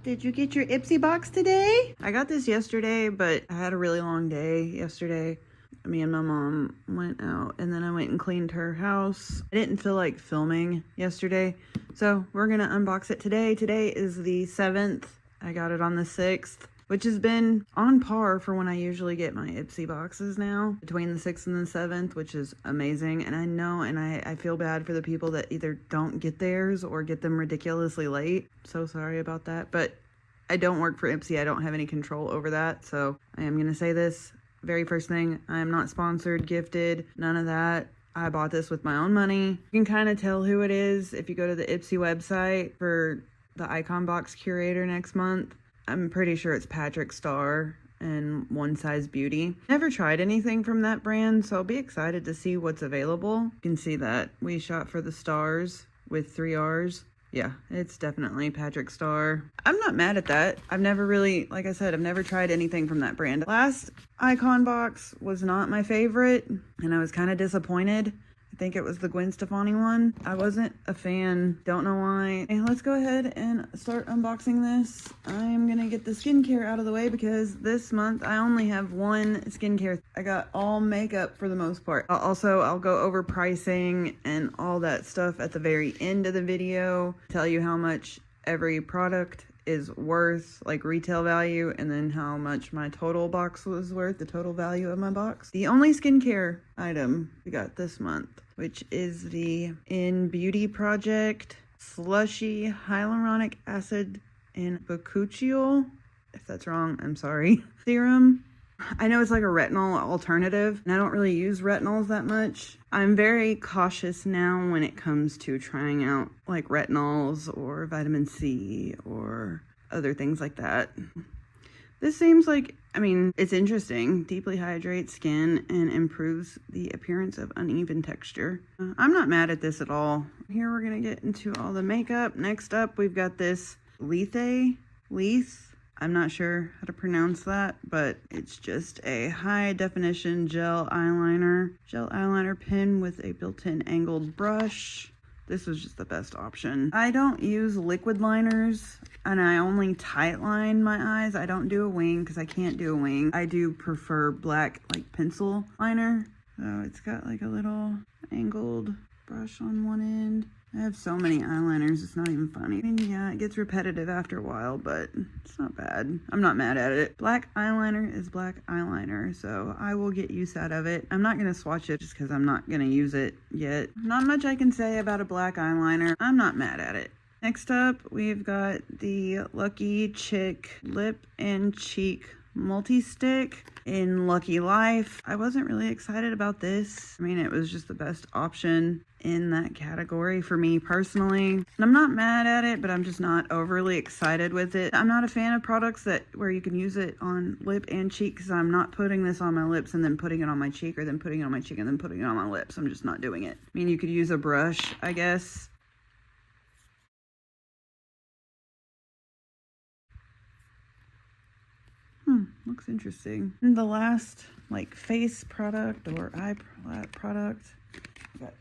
Did you get your Ipsy box today? I got this yesterday, but I had a really long day yesterday. Me and my mom went out and then I went and cleaned her house. I didn't feel like filming yesterday, so we're gonna unbox it today. Today is the 7th. I got it on the 6th, which has been on par for when I usually get my Ipsy boxes now, between the 6th and the 7th, which is amazing. And I know, and I feel bad for the people that either don't get theirs or get them ridiculously late. So sorry about that, but I don't work for Ipsy. I don't have any control over that, so I am gonna say this. Very first thing, I am not sponsored, gifted, none of that. I bought this with my own money. You can kind of tell who it is if you go to the Ipsy website for the icon box curator next month. I'm pretty sure it's Patrick Starr and One Size Beauty. Never tried anything from that brand, so I'll be excited to see what's available. You can see that we shot for the stars with 3 R's. Yeah, it's definitely Patrick Starr. I'm not mad at that. I've never really, like I said, I've never tried anything from that brand. Last icon box was not my favorite, and I was kind of disappointed. I think it was the Gwen Stefani one. I wasn't a fan, don't know why. And let's go ahead and start unboxing this. I'm gonna get the skincare out of the way because this month I only have one skincare. I got all makeup for the most part. I'll go over pricing and all that stuff at the very end of the video. Tell you how much every product is worth, like retail value, and then how much my total box was worth, the total value of my box. The only skincare item we got this month, which is the In Beauty Project Slushy Hyaluronic Acid and Bakuchiol. If that's wrong, I'm sorry. Serum. I know it's like a retinol alternative, and I don't really use retinols that much. I'm very cautious now when it comes to trying out like retinols or vitamin C or other things like that. This seems like, I mean, it's interesting. Deeply hydrates skin and improves the appearance of uneven texture. I'm not mad at this at all. Here we're gonna get into all the makeup. Next up, we've got this Lethe. I'm not sure how to pronounce that, but it's just a high definition gel eyeliner pen with a built-in angled brush. This was just the best option. I don't use liquid liners, and I only tight line my eyes. I don't do a wing because I can't do a wing. I do prefer black like pencil liner. So it's got like a little angled brush on one end. I have so many eyeliners, it's not even funny. I mean, yeah, it gets repetitive after a while, but it's not bad. I'm not mad at it. Black eyeliner is black eyeliner, so I will get use out of it. I'm not gonna swatch it just because I'm not gonna use it yet. Not much I can say about a black eyeliner. I'm not mad at it. Next up, we've got the Lucky Chick Lip and Cheek Multi-Stick in Lucky Life. I wasn't really excited about this. I mean, it was just the best option in that category for me personally. And I'm not mad at it, but I'm just not overly excited with it. I'm not a fan of products where you can use it on lip and cheek, because I'm not putting this on my lips and then putting it on my cheek, or then putting it on my cheek and then putting it on my lips. I'm just not doing it. I mean, you could use a brush, I guess. Looks interesting. And the last like face product or eye product, I got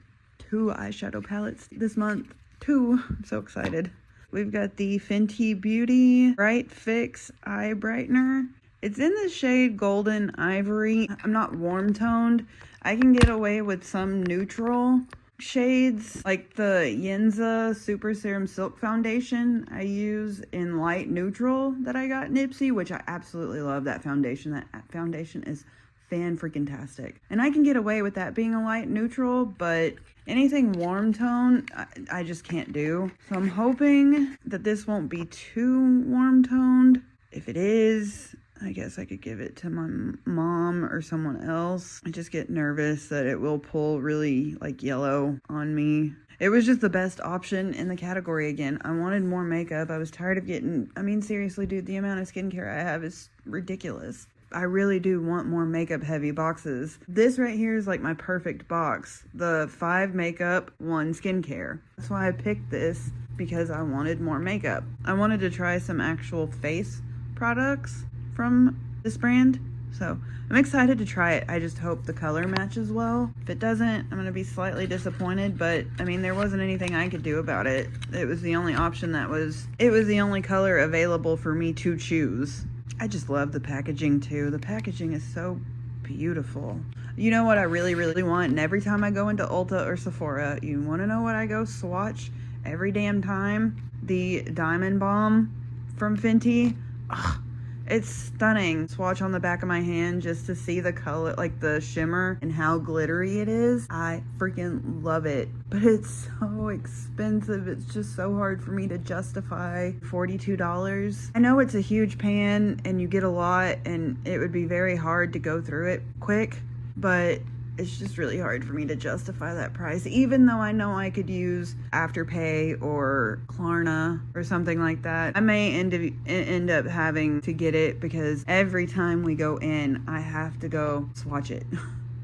2 eyeshadow palettes this month. 2, I'm so excited. We've got the Fenty Beauty Bright Fix Eye Brightener. It's in the shade Golden Ivory. I'm not warm toned. I can get away with some neutral shades, like the Yenza Super Serum Silk Foundation I use in light neutral that I got in Ipsy, which I absolutely love that foundation. That foundation is fan-freaking-tastic. And I can get away with that being a light neutral, but anything warm tone, I just can't do. So I'm hoping that this won't be too warm toned. If it is, I guess I could give it to my mom or someone else. I just get nervous that it will pull really like yellow on me. It was just the best option in the category again. I wanted more makeup. I was tired of getting, I mean, seriously, dude, the amount of skincare I have is ridiculous. I really do want more makeup heavy boxes. This right here is like my perfect box. The 5 makeup, 1 skincare. That's why I picked this, because I wanted more makeup. I wanted to try some actual face products from this brand. So I'm excited to try it. I just hope the color matches well. If it doesn't, I'm going to be slightly disappointed, but I mean, there wasn't anything I could do about it. It was the only option it was the only color available for me to choose. I just love the packaging too. The packaging is so beautiful. You know what I really, really want? And every time I go into Ulta or Sephora, you want to know what I go swatch every damn time? The Diamond Bomb from Fenty. Ugh, it's stunning. Swatch on the back of my hand just to see the color, like the shimmer and how glittery it is. I freaking love it, but it's so expensive. It's just so hard for me to justify $42. I know it's a huge pan and you get a lot and it would be very hard to go through it quick, but it's just really hard for me to justify that price, even though I know I could use Afterpay or Klarna or something like that. I may end up having to get it because every time we go in, I have to go swatch it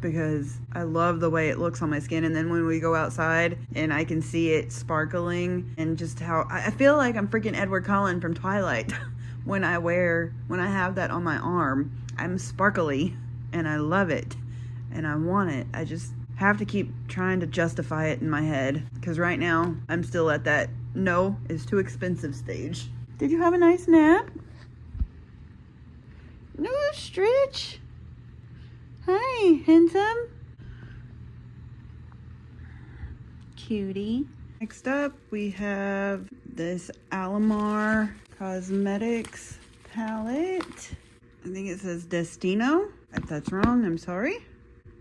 because I love the way it looks on my skin. And then when we go outside and I can see it sparkling and just how I feel like I'm freaking Edward Cullen from Twilight when I have that on my arm. I'm sparkly and I love it. And I want it. I just have to keep trying to justify it in my head. Because right now, I'm still at that no, it's too expensive stage. Did you have a nice nap? No, stretch. Hi, handsome. Cutie. Next up, we have this Alamar Cosmetics palette. I think it says Destino. If that's wrong, I'm sorry.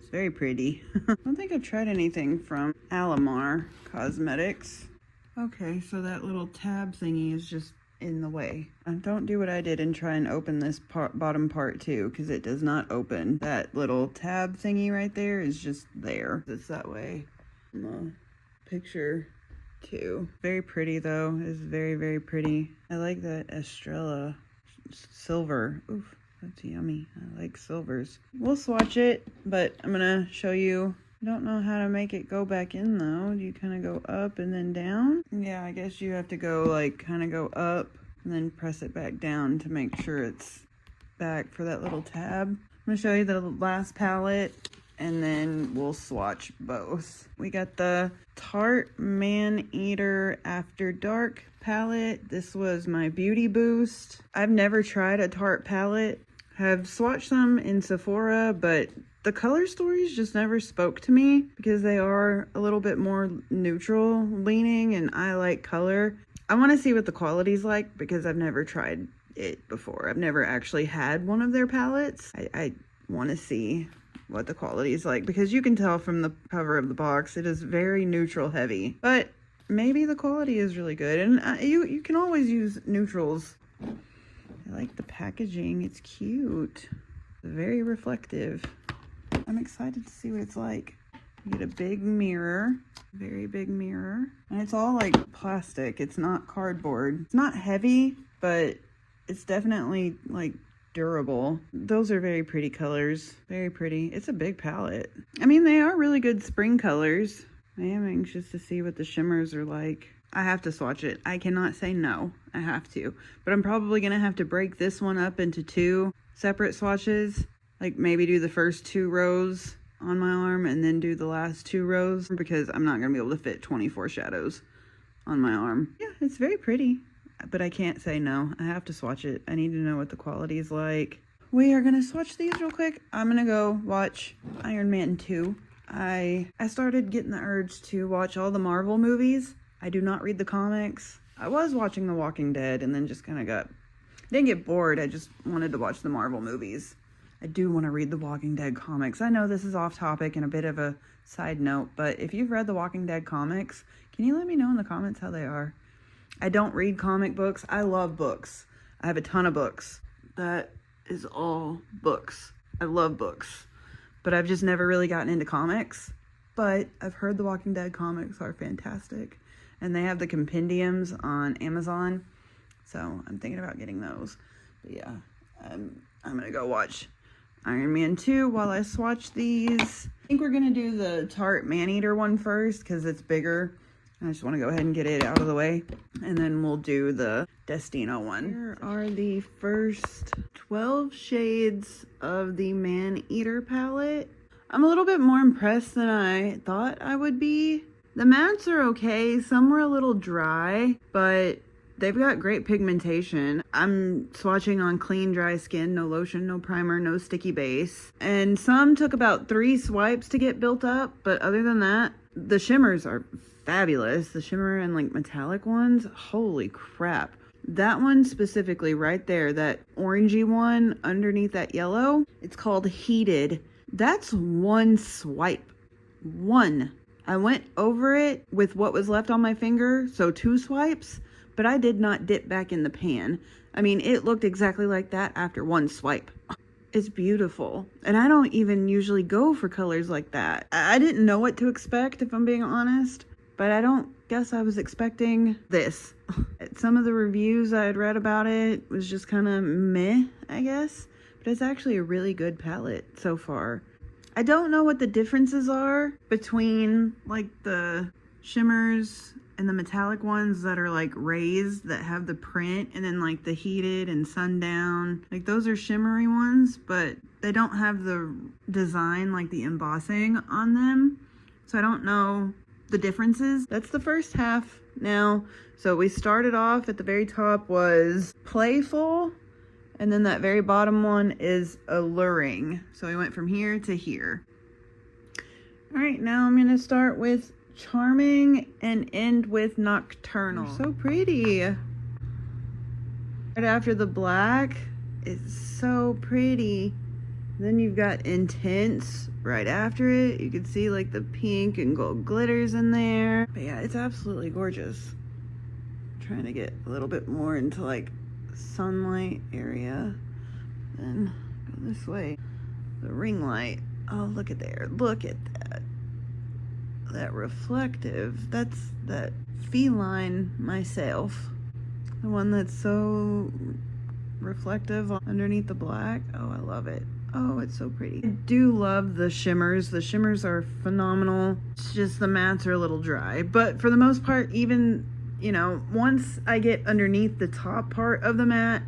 Very pretty. I don't think I've tried anything from Alamar Cosmetics. Okay, so that little tab thingy is just in the way. Don't do what I did and try and open this bottom part too, because it does not open. That little tab thingy right there is just there. It's that way in the picture too. Very pretty though. It's very, very pretty. I like that Estrella silver. Oof. That's yummy. I like silvers. We'll swatch it, but I'm gonna show you. I don't know how to make it go back in though. Do you kind of go up and then down? Yeah, I guess you have to go like kind of go up and then press it back down to make sure it's back for that little tab. I'm gonna show you the last palette and then we'll swatch both. We got the Tarte Man Eater After Dark palette. This was my beauty boost. I've never tried a Tarte palette. Have swatched them in Sephora, but the color stories just never spoke to me because they are a little bit more neutral leaning and I like color. I want to see what the quality's like because I've never tried it before. I've never actually had one of their palettes. I want to see what the quality is like because you can tell from the cover of the box it is very neutral heavy, but maybe the quality is really good. And you can always use neutrals. I like the packaging. It's cute. Very reflective. I'm excited to see what it's like. You get a big mirror. Very big mirror. And it's all like plastic. It's not cardboard. It's not heavy, but it's definitely like durable. Those are very pretty colors. Very pretty. It's a big palette. I mean, they are really good spring colors. I am anxious to see what the shimmers are like. I have to swatch it. I cannot say no. I have to. But I'm probably going to have to break this one up into 2 separate swatches. Like maybe do the first 2 rows on my arm and then do the last 2 rows because I'm not going to be able to fit 24 shadows on my arm. Yeah, it's very pretty. But I can't say no. I have to swatch it. I need to know what the quality is like. We are going to swatch these real quick. I'm going to go watch Iron Man 2. I started getting the urge to watch all the Marvel movies. I do not read the comics. I was watching The Walking Dead and then just kind of didn't get bored. I just wanted to watch the Marvel movies. I do want to read The Walking Dead comics. I know this is off topic and a bit of a side note, but if you've read The Walking Dead comics, can you let me know in the comments how they are? I don't read comic books. I love books. I have a ton of books. That is all books. I love books. But I've just never really gotten into comics. But I've heard The Walking Dead comics are fantastic. And they have the compendiums on Amazon. So I'm thinking about getting those. But yeah, I'm going to go watch Iron Man 2 while I swatch these. I think we're going to do the Tarte Maneater one first because it's bigger. I just want to go ahead and get it out of the way. And then we'll do the Destino one. Here are the first 12 shades of the Man-Eater palette. I'm a little bit more impressed than I thought I would be. The mattes are okay. Some were a little dry, but they've got great pigmentation. I'm swatching on clean, dry skin, no lotion, no primer, no sticky base. And some took about 3 swipes to get built up, but other than that, the shimmers are fabulous. The shimmer and like metallic ones, holy crap. That one specifically right there, that orangey one underneath that yellow, it's called Heated. That's 1 swipe. 1. I went over it with what was left on my finger, so 2 swipes, but I did not dip back in the pan. I mean, it looked exactly like that after 1 swipe. It's beautiful. And I don't even usually go for colors like that. I didn't know what to expect, if I'm being honest, but I don't guess I was expecting this. Some of the reviews I had read about it was just kind of meh, I guess. But it's actually a really good palette so far. I don't know what the differences are between like the shimmers and the metallic ones that are like raised that have the print, and then like the Heated and Sundown. Like those are shimmery ones, but they don't have the design, like the embossing on them. So I don't know the differences. That's the first half now. So we started off at the very top was Playful, and then that very bottom one is Alluring. So we went from here to here. All right, now I'm gonna start with Charming and end with Nocturnal. So pretty. Right after the black is so pretty. Then you've got Intense right after it. You can see like the pink and gold glitters in there. But yeah, it's absolutely gorgeous. Trying to get a little bit more into like sunlight area. Then go this way. The ring light. Oh, look at there. Look at that. That reflective. That's that feline myself. The one that's so reflective underneath the black. Oh, I love it. Oh, it's so pretty. I do love the shimmers. The shimmers are phenomenal. It's just the mattes are a little dry. But for the most part, even, you know, once I get underneath the top part of the matte,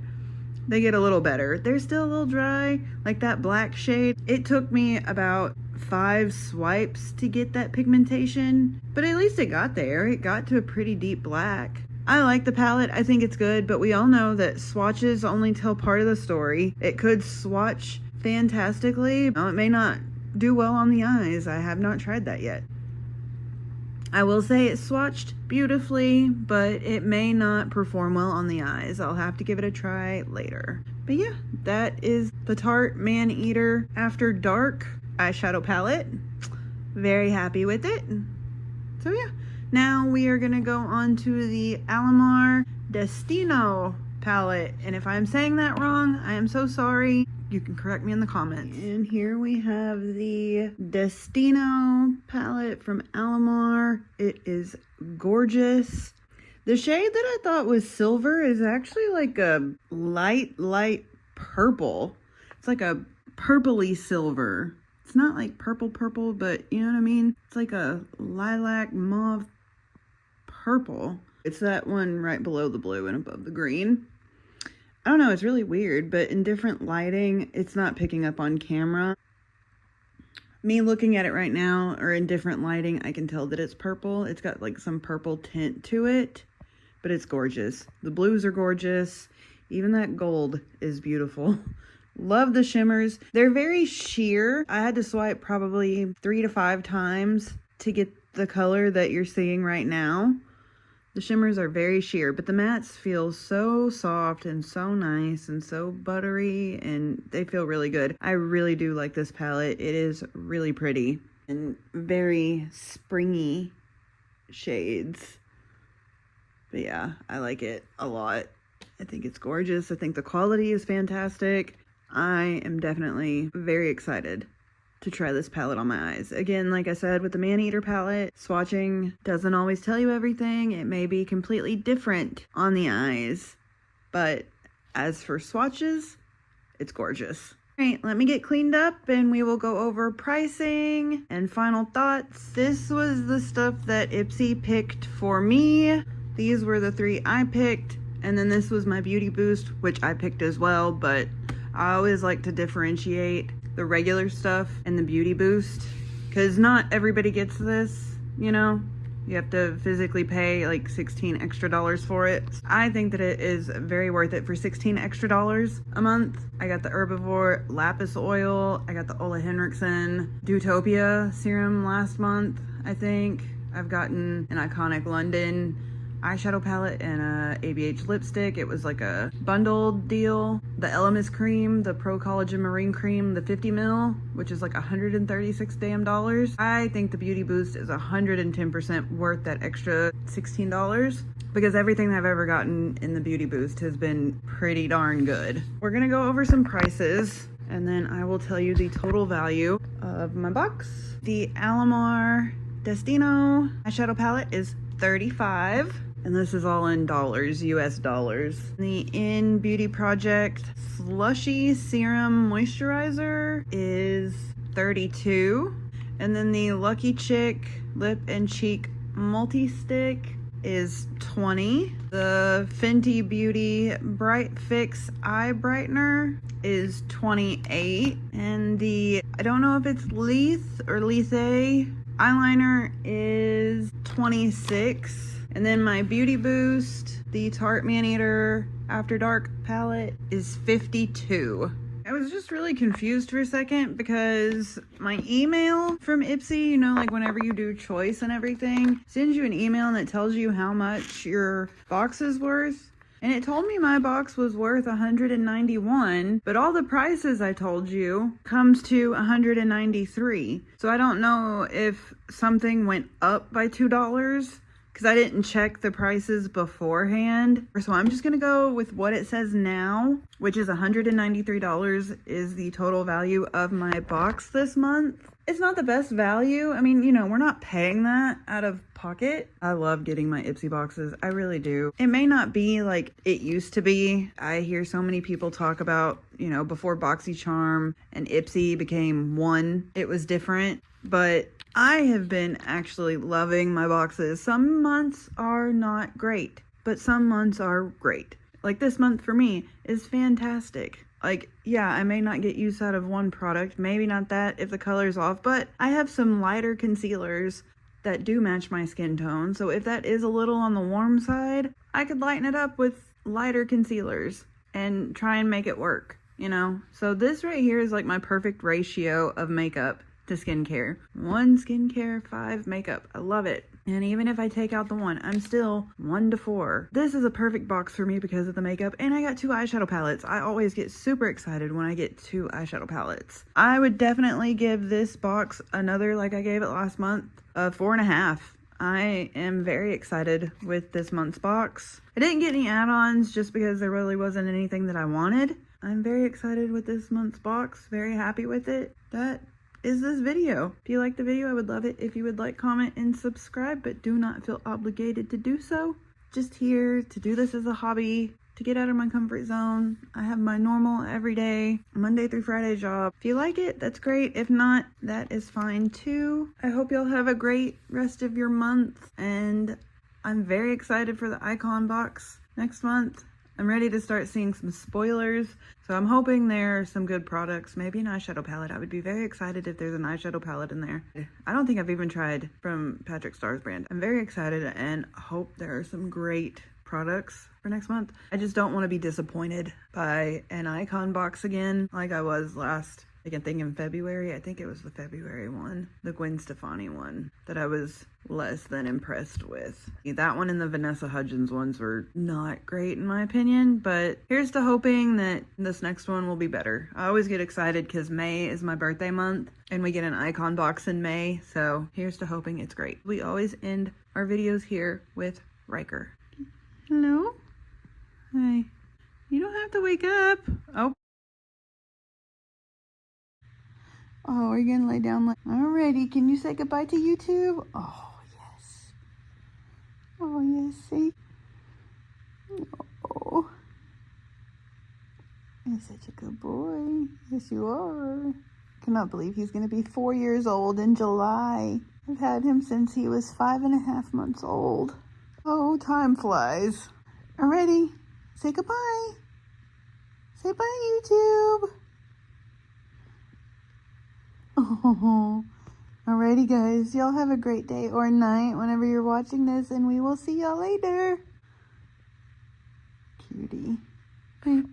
they get a little better. They're still a little dry, like that black shade. It took me about 5 swipes to get that pigmentation, but at least it got there. It got to a pretty deep black. I like the palette. I think it's good, but we all know that swatches only tell part of the story. It could swatch fantastically. No, it may not do well on the eyes. I have not tried that yet. I will say it swatched beautifully, but it may not perform well on the eyes. I'll have to give it a try later. But yeah, that is the Tarte Man-Eater After Dark eyeshadow palette. Very happy with it. So yeah, now we are gonna go on to the Alamar Destino palette. And if I'm saying that wrong, I am so sorry. You can correct me in the comments. And here we have the Destino palette from Alamar. It is gorgeous. The shade that I thought was silver is actually like a light purple. It's like a purpley silver. It's not like purple, but you know what I mean? It's like a lilac mauve purple. It's that one right below the blue and above the green. I don't know, it's really weird, but in different lighting, it's not picking up on camera. Me looking at it right now, or in different lighting, I can tell that it's purple. It's got like some purple tint to it, but it's gorgeous. The blues are gorgeous. Even that gold is beautiful. Love the shimmers. They're very sheer. I had to swipe probably 3 to 5 times to get the color that you're seeing right now. The shimmers are very sheer, but the mattes feel so soft and so nice and so buttery, and they feel really good. I really do like this palette. It is really pretty and very springy shades. But yeah, I like it a lot. I think it's gorgeous. I think the quality is fantastic. I am definitely very excited to try this palette on my eyes. Again, like I said, with the Man-Eater palette, swatching doesn't always tell you everything. It may be completely different on the eyes, but as for swatches, it's gorgeous. All right, let me get cleaned up and we will go over pricing and final thoughts. This was the stuff that Ipsy picked for me. These were the 3 I picked, and then this was my beauty boost, which I picked as well, but I always like to differentiate the regular stuff and the Beauty Boost, because not everybody gets this, you know? You have to physically pay like $16 extra for it. I think that it is very worth it for $16 extra a month. I got the Herbivore Lapis Oil. I got the Ole Henriksen Dewtopia Serum last month, I think. I've gotten an Iconic London eyeshadow palette and a ABH lipstick. It was like a bundled deal. The Elemis cream, the Pro Collagen Marine Cream, the 50 mil, which is like $136 damn dollars. I think the Beauty Boost is 110% worth that extra $16 because everything I've ever gotten in the Beauty Boost has been pretty darn good. We're gonna go over some prices and then I will tell you the total value of my box. The Alamar Destino eyeshadow palette is $35. And this is all in dollars, US dollars. The In Beauty Project Slushy Serum Moisturizer is $32. And then the Lucky Chick Lip and Cheek Multi-Stick is $20. The Fenty Beauty Bright Fix Eye Brightener is $28. And the, I don't know if it's Lethe or Lethe eyeliner is $26. And then my Beauty Boost, the Tarte Maneater After Dark palette is $52. I was just really confused for a second because my email from Ipsy, you know, like whenever you do choice and everything, sends you an email and it tells you how much your box is worth. And it told me my box was worth $191, but all the prices I told you comes to $193. So I don't know if something went up by $2 because I didn't check the prices beforehand. So I'm just gonna go with what it says now, which is $193 is the total value of my box this month. It's not the best value. I mean, you know, we're not paying that out of pocket. I love getting my Ipsy boxes. I really do. It may not be like it used to be. I hear so many people talk about, you know, before Boxycharm and Ipsy became one, it was different. But I have been actually loving my boxes. Some months are not great, but some months are great. Like this month for me is fantastic. Like, yeah, I may not get use out of one product, maybe not that if the color's off, but I have some lighter concealers that do match my skin tone. So if that is a little on the warm side, I could lighten it up with lighter concealers and try and make it work, you know? So this right here is like my perfect ratio of makeup to skincare. 1 skincare, 5 makeup. I love it. And even if I take out the 1, I'm still 1 to 4. This is a perfect box for me because of the makeup, and I got 2 eyeshadow palettes. I always get super excited when I get 2 eyeshadow palettes. I would definitely give this box another, like I gave it last month, 4.5. I am very excited with this month's box. I didn't get any add-ons just because there really wasn't anything that I wanted. I'm very excited with this month's box. Very happy with it. That is this video. If you like the video, I would love it if you would like, comment, and subscribe, but do not feel obligated to do so. Just here to do this as a hobby, to get out of my comfort zone. I have my normal everyday Monday through Friday job. If you like it, that's great. If not, that is fine too. I hope y'all have a great rest of your month, and I'm very excited for the Icon box next month. I'm ready to start seeing some spoilers, so I'm hoping there are some good products, maybe an eyeshadow palette. I would be very excited if there's an eyeshadow palette in there. I don't think I've even tried from Patrick Starr's brand. I'm very excited and hope there are some great products for next month. I just don't want to be disappointed by an Icon box again like I was last, I think in February. I think it was the February one, the Gwen Stefani one, that I was less than impressed with. That one and the Vanessa Hudgens ones were not great in my opinion, but here's to hoping that this next one will be better. I always get excited because May is my birthday month and we get an Icon box in May, so here's to hoping it's great. We always end our videos here with Ryker. Hello? Hi. You don't have to wake up. Oh. Oh, are you gonna lay down? Alrighty, can you say goodbye to YouTube? Oh, yes. Oh, yes, see? Oh. You're such a good boy. Yes, you are. Cannot believe he's gonna be 4 years old in July. I've had him since he was 5.5 months old. Oh, time flies. Alrighty, say goodbye. Say bye, YouTube. Oh, alrighty, guys. Y'all have a great day or night whenever you're watching this, and we will see y'all later. Cutie. Bye.